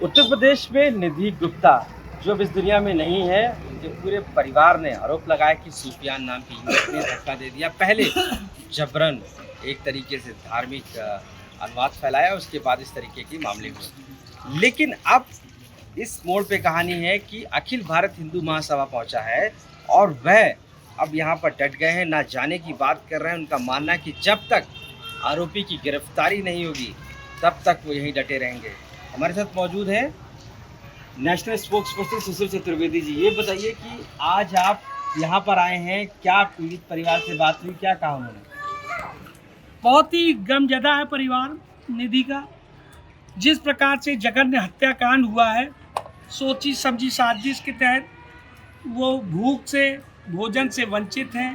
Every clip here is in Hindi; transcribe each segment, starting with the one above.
उत्तर प्रदेश में निधि गुप्ता जो अब इस दुनिया में नहीं है, उनके पूरे परिवार ने आरोप लगाया कि सूफियान नाम की युवक ने धक्का दे दिया। पहले जबरन एक तरीके से धार्मिक अनुवाद फैलाया, उसके बाद इस तरीके के मामले हुए। लेकिन अब इस मोड़ पे कहानी है कि अखिल भारत हिंदू महासभा पहुंचा है और वह अब यहाँ पर डट गए हैं, ना जाने की बात कर रहे हैं। उनका मानना है कि जब तक आरोपी की गिरफ्तारी नहीं होगी तब तक वो यहीं डटे रहेंगे। हमारे साथ मौजूद हैं नेशनल स्पोक्स पर्सन सुशील चतुर्वेदी जी। ये बताइए कि आज आप यहाँ पर आए हैं, क्या पीड़ित परिवार से बात हुई, क्या कहा उन्होंने? बहुत ही गमजदा है परिवार निधि का। जिस प्रकार से जघन्य हत्याकांड हुआ है, सोची समझी साजिश के तहत वो भूख से, भोजन से वंचित हैं,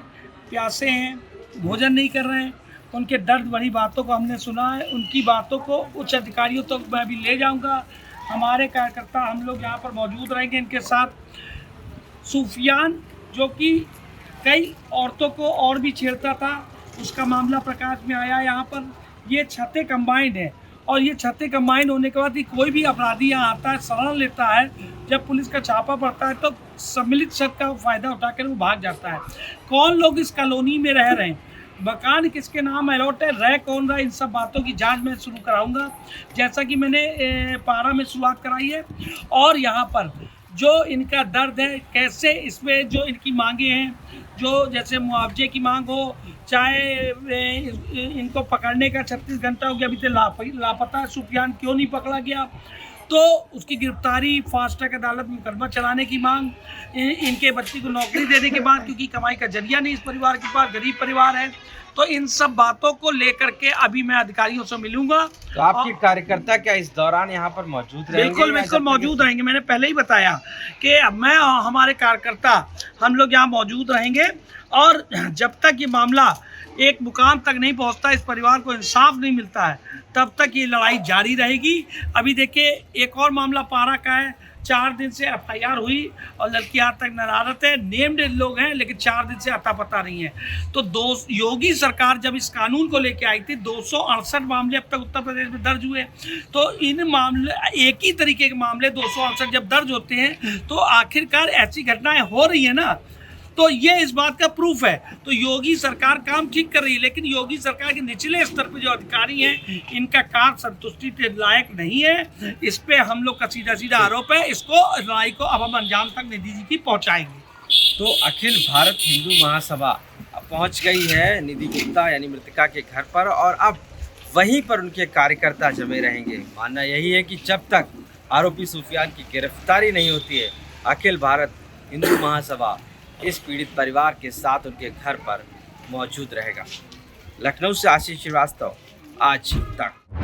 प्यासे हैं, भोजन नहीं कर रहे हैं। उनके दर्द भरी बातों को हमने सुना है, उनकी बातों को उच्च अधिकारियों तक मैं भी ले जाऊंगा। हमारे कार्यकर्ता हम लोग यहाँ पर मौजूद रहेंगे इनके साथ। सूफियान जो कि कई औरतों को और भी छेड़ता था, उसका मामला प्रकाश में आया यहाँ पर। ये छतें कंबाइंड है और ये छतें कंबाइंड होने के बाद ही कोई भी अपराधी यहाँ आता है, शरण लेता है, जब पुलिस का छापा पड़ता है तो सम्मिलित शर्त का फ़ायदा उठाकर वो भाग जाता है। कौन लोग इस कॉलोनी में रह रहे हैं, मकान किसके नाम अलॉट है, रह कौन रहा है, इन सब बातों की जांच मैं शुरू कराऊंगा, जैसा कि मैंने पारा में शुरुआत कराई है। और यहाँ पर जो इनका दर्द है, कैसे इसमें जो इनकी मांगे हैं, जो जैसे मुआवजे की मांग हो, चाहे इनको पकड़ने का 36 घंटा हो गया, अभी तक लापता है सूफियान, क्यों नहीं पकड़ा गया, तो उसकी गिरफ्तारी, फास्ट ट्रैक अदालत में मुकदमा चलाने की मांग, इनके बच्चे को नौकरी देने के बाद, क्योंकि कमाई का जरिया नहीं इस परिवार के पास, गरीब परिवार है। तो इन सब बातों को लेकर के अभी मैं अधिकारियों से मिलूंगा। तो आपके कार्यकर्ता क्या इस दौरान यहाँ पर मौजूद रहेंगे? बिल्कुल बिल्कुल मौजूद रहेंगे। मैंने पहले ही बताया कि मैं हमारे कार्यकर्ता हम लोग यहाँ मौजूद रहेंगे और जब तक ये मामला एक मुकाम तक नहीं पहुंचता, इस परिवार को इंसाफ नहीं मिलता है, तब तक ये लड़ाई जारी रहेगी। अभी देखिए एक और मामला पारा का है, 4 दिन से FIR हुई और लड़की आज तक नरारत है। नेम्ड लोग हैं लेकिन 4 दिन से अता पता नहीं है। तो योगी सरकार जब इस कानून को लेके आई थी, 268 मामले अब तक उत्तर प्रदेश में दर्ज हुए। तो इन मामले, एक ही तरीके के मामले 268 जब दर्ज होते हैं तो आखिरकार ऐसी घटनाएं हो रही है ना, तो ये इस बात का प्रूफ है। तो योगी सरकार काम ठीक कर रही है, लेकिन योगी सरकार के निचले स्तर पर जो अधिकारी हैं, इनका कार्य संतुष्टि के लायक नहीं है। इस पे हम लोग का सीधा सीधा आरोप है। इसको लड़ाई को अब हम अंजाम तक निधि जी की पहुंचाएंगे। तो अखिल भारत हिंदू महासभा अब पहुंच गई है निधि गुप्ता यानी मृतका के घर पर, और अब वहीं पर उनके कार्यकर्ता जमे रहेंगे। मानना यही है कि जब तक आरोपी सूफियान की गिरफ्तारी नहीं होती है, अखिल भारत हिंदू महासभा इस पीड़ित परिवार के साथ उनके घर पर मौजूद रहेगा। लखनऊ से आशीष श्रीवास्तव, आज तक।